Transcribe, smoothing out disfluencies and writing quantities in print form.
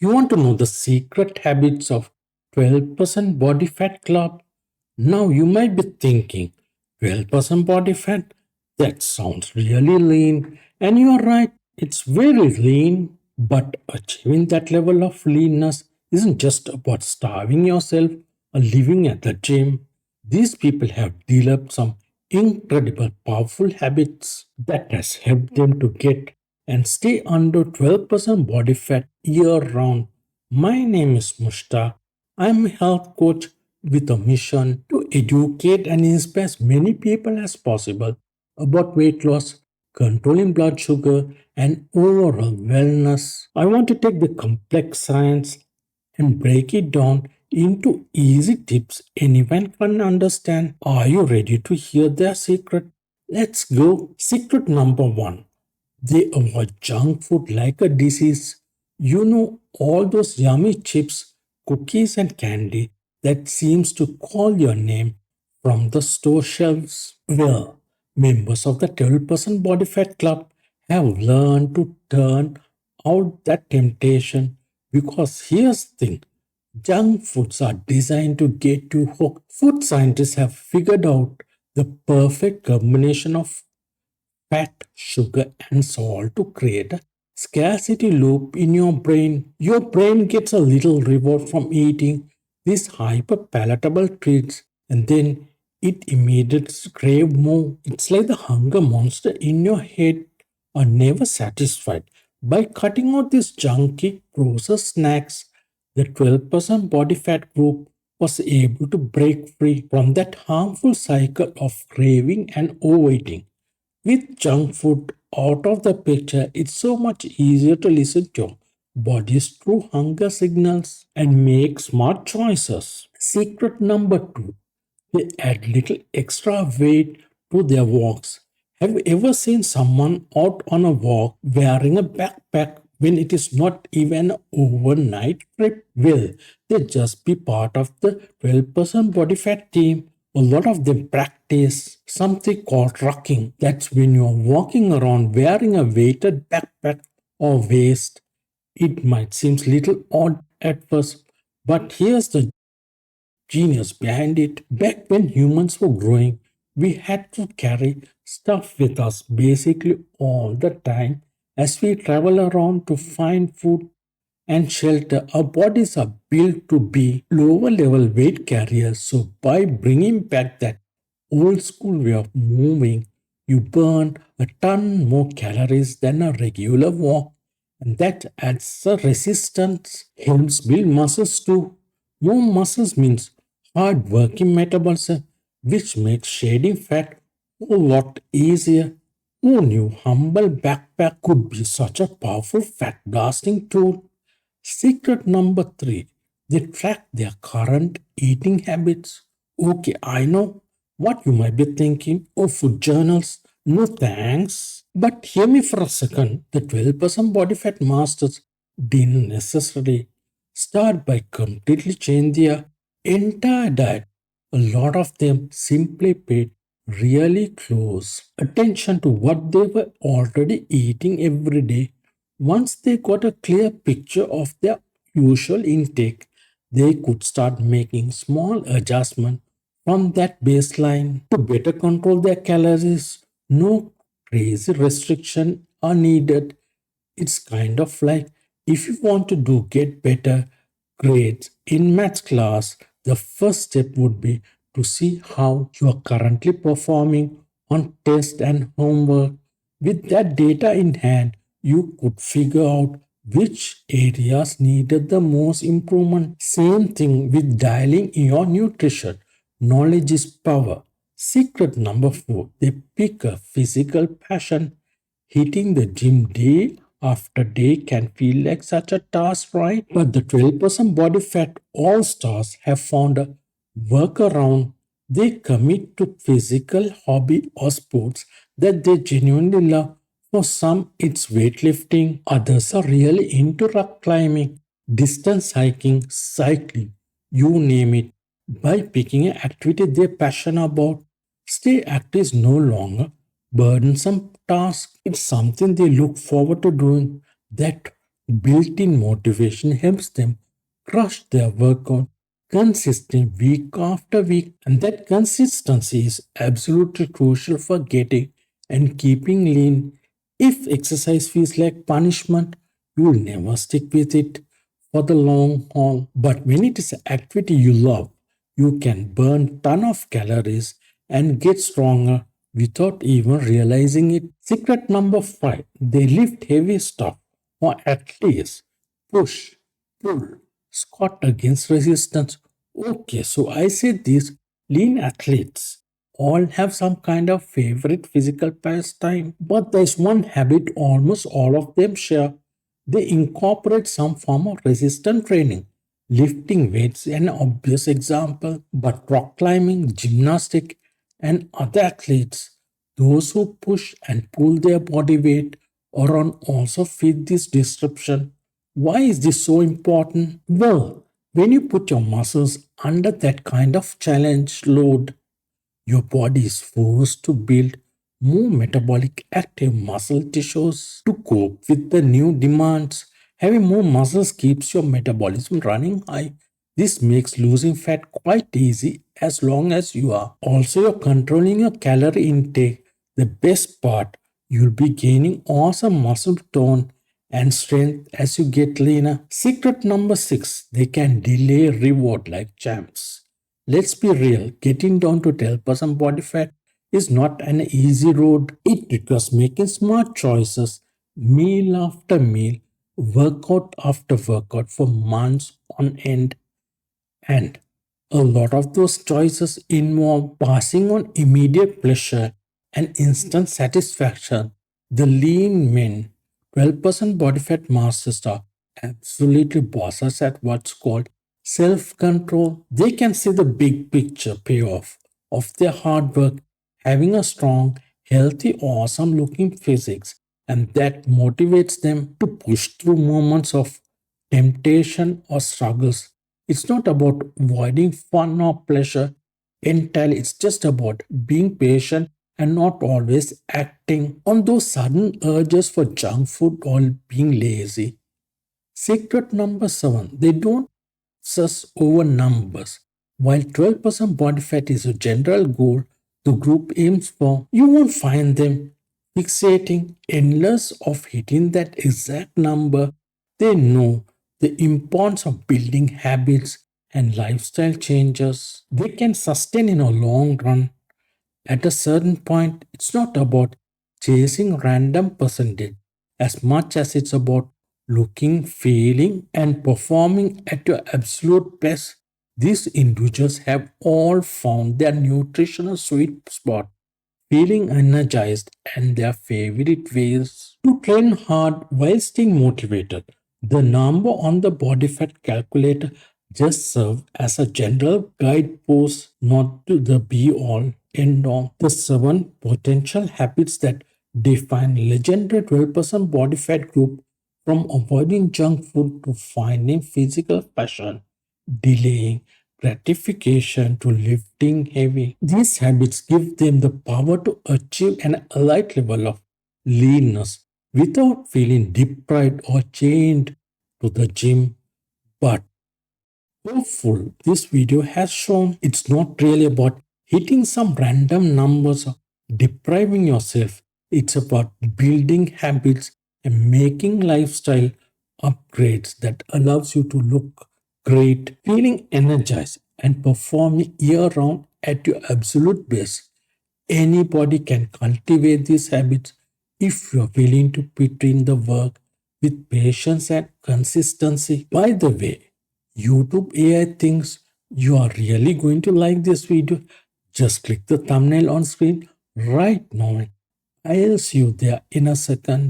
You want to know the secret habits of 12% body fat club? Now you might be thinking, 12% body fat? That sounds really lean. And you're right, it's very lean. But achieving that level of leanness isn't just about starving yourself or living at the gym. These people have developed some incredible powerful habits that has helped them to get and stay under 12% body fat year round. My name is Mushtaq. I'm a health coach with a mission to educate and inspire as many people as possible about weight loss, controlling blood sugar, and overall wellness. I want to take the complex science and break it down into easy tips anyone can understand. Are you ready to hear their secret? Let's go. Secret number one, they avoid junk food like a disease. You know, all those yummy chips, cookies, and candy that seems to call your name from the store shelves. Well, members of the 12% Body Fat Club have learned to turn out that temptation because here's the thing, junk foods are designed to get you hooked. Food scientists have figured out the perfect combination of fat, sugar, and salt to create a scarcity loop in your brain. Your brain gets a little reward from eating these hyper palatable treats and then it immediately crave more. It's like the hunger monster in your head are never satisfied. By cutting out these junky processed snacks, the 12% body fat group was able to break free from that harmful cycle of craving and overeating. With junk food out of the picture, it's so much easier to listen to your body's true hunger signals and make smart choices. Secret number two, they add little extra weight to their walks. Have you ever seen someone out on a walk wearing a backpack when it is not even an overnight trip? Well, they just be part of the 12% body fat team. A lot of them practice something called rucking. That's when you're walking around wearing a weighted backpack or waist. It might seem little odd at first, but here's the genius behind it. Back when humans were growing, we had to carry stuff with us basically all the time as we travel around to find food and shelter. Our bodies are built to be lower level weight carriers. So, by bringing back that old school way of moving, you burn a ton more calories than a regular walk. And that adds a resistance, helps build muscles too. More muscles means hard working metabolism, which makes shedding fat a lot easier. Who knew humble backpack could be such a powerful fat blasting tool? Secret number three, they track their current eating habits. Okay, I know what you might be thinking. Oh, food journals. No thanks. But hear me for a second. The 12% body fat masters didn't necessarily start by completely changing their entire diet. A lot of them simply paid really close attention to what they were already eating every day. Once they got a clear picture of their usual intake, they could start making small adjustments from that baseline to better control their calories. No crazy restriction are needed. It's kind of like if you want to do get better grades in maths class, the first step would be to see how you are currently performing on test and homework. With that data in hand, you could figure out which areas needed the most improvement. Same thing with dialing your nutrition. Knowledge is power. Secret number four, they pick a physical passion. Hitting the gym day after day can feel like such a task, right? But the 12% body fat all stars have found a workaround. They commit to physical hobby or sports that they genuinely love. For some, it's weightlifting, others are really into rock climbing, distance hiking, cycling, you name it. By picking an activity they're passionate about, stay active is no longer burdensome task. It's something they look forward to doing. That Built-in motivation helps them crush their workout consistent week after week, and that consistency is absolutely crucial for getting and keeping lean. If exercise feels like punishment, you will never stick with it for the long haul. But when it is an activity you love, you can burn ton of calories and get stronger without even realizing it. Secret number 5, they lift heavy stuff or at least push, pull, squat against resistance. Okay, so I said these lean athletes all have some kind of favorite physical pastime, but there's one habit almost all of them share. They incorporate some form of resistance training. Lifting weights is an obvious example, but rock climbing, gymnastic, and other athletes, those who push and pull their body weight around also fit this description. Why is this so important? Well, when you put your muscles under that kind of challenge load, your body is forced to build more metabolic active muscle tissues to cope with the new demands. Having more muscles keeps your metabolism running high. This makes losing fat quite easy as long as you are also you're controlling your calorie intake. The best part, you'll be gaining awesome muscle tone and strength as you get leaner. Secret number 6, they can delay reward like champs. Let's be real, getting down to 12% body fat is not an easy road. It requires making smart choices meal after meal, workout after workout for months on end. And a lot of those choices involve passing on immediate pleasure and instant satisfaction. The lean men, 12% body fat masters are absolutely bosses at what's called self control. They can see the big picture payoff of their hard work, having a strong, healthy, awesome looking physics, and that motivates them to push through moments of temptation or struggles. It's not about avoiding fun or pleasure entirely, it's just about being patient and not always acting on those sudden urges for junk food or being lazy. Secret number 7, they don't obsess over numbers. While 12% body fat is a general goal the group aims for, you won't find them fixating endless of hitting that exact number. They know the importance of building habits and lifestyle changes they can sustain in a long run. At a certain point, it's not about chasing random percentage as much as it's about looking, feeling, and performing at your absolute best. These individuals have all found their nutritional sweet spot, feeling energized, and their favorite ways to train hard while staying motivated. The number on the body fat calculator just serves as a general guidepost, not to the be all end all. The 7 potential habits that define legendary 12% body fat group, from avoiding junk food to finding physical passion, delaying gratification to lifting heavy. These habits give them the power to achieve an elite level of leanness without feeling deprived or chained to the gym. But hopeful this video has shown, it's not really about hitting some random numbers or depriving yourself. It's about building habits and making lifestyle upgrades that allows you to look great, feeling energized, and performing year round at your absolute best. Anybody can cultivate these habits if you're willing to put in the work with patience and consistency. By the way, YouTube AI thinks you are really going to like this video. Just click the thumbnail on screen right now. I'll see you there in a second.